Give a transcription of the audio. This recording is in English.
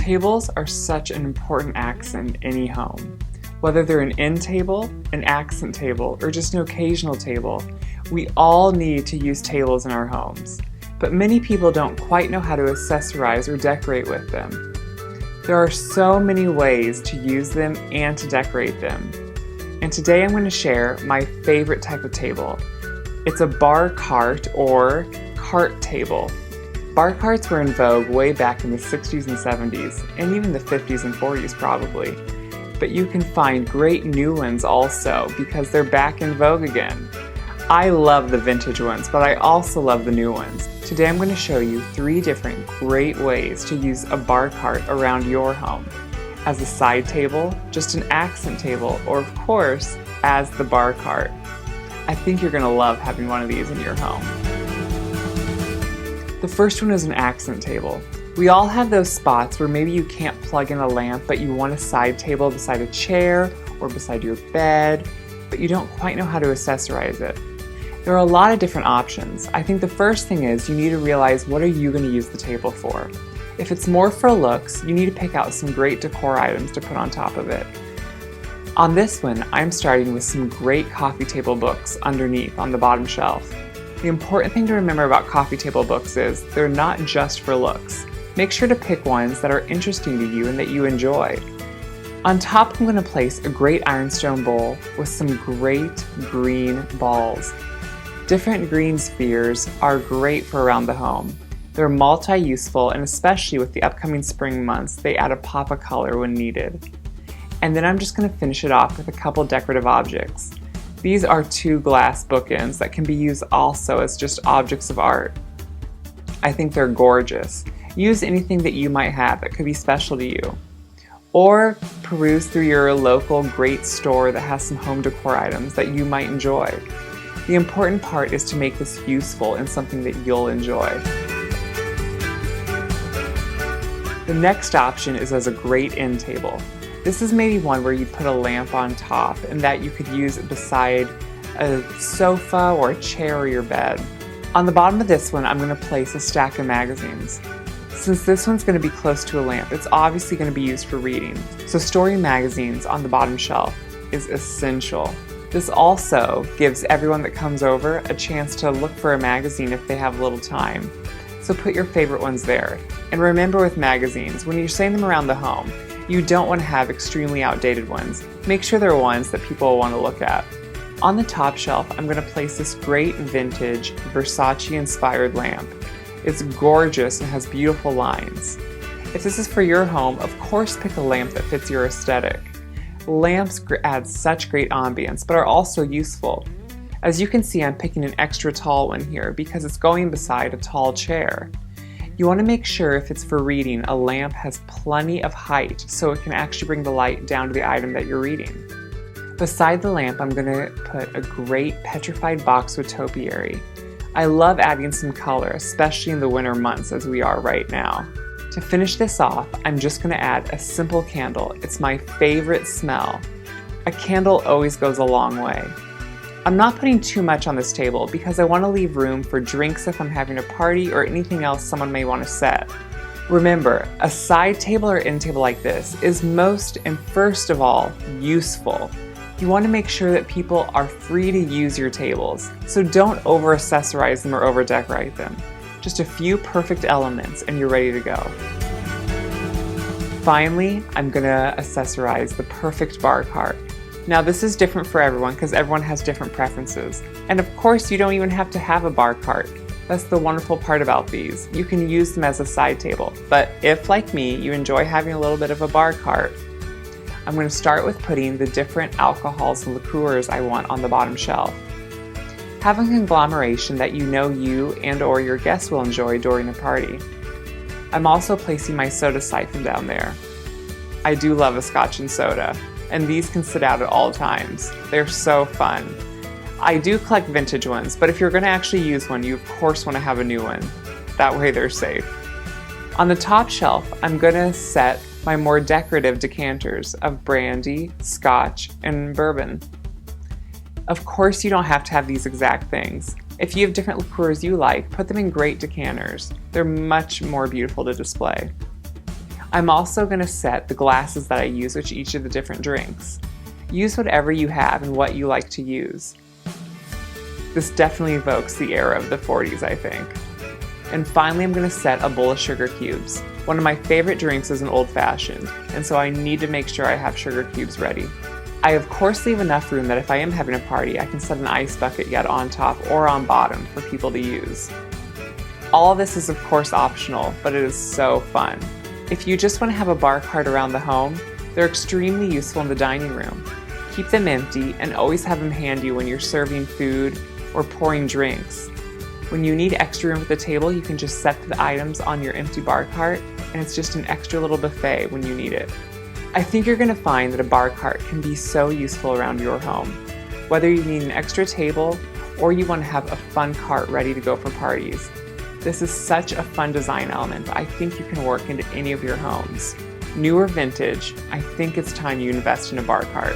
Tables are such an important accent in any home. Whether they're an end table, an accent table, or just an occasional table, we all need to use tables in our homes. But many people don't quite know how to accessorize or decorate with them. There are so many ways to use them and to decorate them. And today I'm going to share my favorite type of table. It's a bar cart or cart table. Bar carts were in vogue way back in the 60s and 70s, and even the 50s and 40s probably. But you can find great new ones also because they're back in vogue again. I love the vintage ones, but I also love the new ones. Today I'm going to show you 3 different great ways to use a bar cart around your home. As a side table, just an accent table, or of course, as the bar cart. I think you're going to love having one of these in your home. The first one is an accent table. We all have those spots where maybe you can't plug in a lamp, but you want a side table beside a chair or beside your bed, but you don't quite know how to accessorize it. There are a lot of different options. I think the first thing is you need to realize, what are you going to use the table for? If it's more for looks, you need to pick out some great decor items to put on top of it. On this one, I'm starting with some great coffee table books underneath on the bottom shelf. The important thing to remember about coffee table books is they're not just for looks. Make sure to pick ones that are interesting to you and that you enjoy. On top, I'm going to place a great ironstone bowl with some great green balls. Different green spheres are great for around the home. They're multi-useful, and especially with the upcoming spring months, they add a pop of color when needed. And then I'm just going to finish it off with a couple decorative objects. These are 2 glass bookends that can be used also as just objects of art. I think they're gorgeous. Use anything that you might have that could be special to you. Or peruse through your local great store that has some home decor items that you might enjoy. The important part is to make this useful and something that you'll enjoy. The next option is as a great end table. This is maybe one where you put a lamp on top and that you could use beside a sofa or a chair or your bed. On the bottom of this one, I'm going to place a stack of magazines. Since this one's going to be close to a lamp, it's obviously going to be used for reading. So storing magazines on the bottom shelf is essential. This also gives everyone that comes over a chance to look for a magazine if they have a little time. So put your favorite ones there. And remember, with magazines, when you're setting them around the home, you don't want to have extremely outdated ones. Make sure they're ones that people will want to look at. On the top shelf, I'm going to place this great vintage Versace-inspired lamp. It's gorgeous and has beautiful lines. If this is for your home, of course pick a lamp that fits your aesthetic. Lamps add such great ambience, but are also useful. As you can see, I'm picking an extra tall one here because it's going beside a tall chair. You want to make sure if it's for reading, a lamp has plenty of height so it can actually bring the light down to the item that you're reading. Beside the lamp, I'm going to put a great petrified boxwood topiary. I love adding some color, especially in the winter months as we are right now. To finish this off, I'm just going to add a simple candle. It's my favorite smell. A candle always goes a long way. I'm not putting too much on this table because I want to leave room for drinks if I'm having a party or anything else someone may want to set. Remember, a side table or end table like this is most and first of all useful. You want to make sure that people are free to use your tables, so don't over-accessorize them or over-decorate them. Just a few perfect elements and you're ready to go. Finally, I'm going to accessorize the perfect bar cart. Now this is different for everyone because everyone has different preferences. And of course you don't even have to have a bar cart. That's the wonderful part about these. You can use them as a side table. But if, like me, you enjoy having a little bit of a bar cart, I'm going to start with putting the different alcohols and liqueurs I want on the bottom shelf. Have a conglomeration that you know you and or your guests will enjoy during a party. I'm also placing my soda siphon down there. I do love a scotch and soda, and these can sit out at all times. They're so fun. I do collect vintage ones, but if you're going to actually use one, you of course want to have a new one. That way they're safe. On the top shelf, I'm going to set my more decorative decanters of brandy, scotch, and bourbon. Of course, you don't have to have these exact things. If you have different liqueurs you like, put them in great decanters. They're much more beautiful to display. I'm also going to set the glasses that I use with each of the different drinks. Use whatever you have and what you like to use. This definitely evokes the era of the 40s, I think. And finally, I'm going to set a bowl of sugar cubes. One of my favorite drinks is an old-fashioned, and so I need to make sure I have sugar cubes ready. I of course leave enough room that if I am having a party, I can set an ice bucket yet on top or on bottom for people to use. All of this is of course optional, but it is so fun. If you just want to have a bar cart around the home, they're extremely useful in the dining room. Keep them empty and always have them handy when you're serving food or pouring drinks. When you need extra room at the table, you can just set the items on your empty bar cart, and it's just an extra little buffet when you need it. I think you're going to find that a bar cart can be so useful around your home. Whether you need an extra table or you want to have a fun cart ready to go for parties. This is such a fun design element that I think you can work into any of your homes. New or vintage, I think it's time you invest in a bar cart.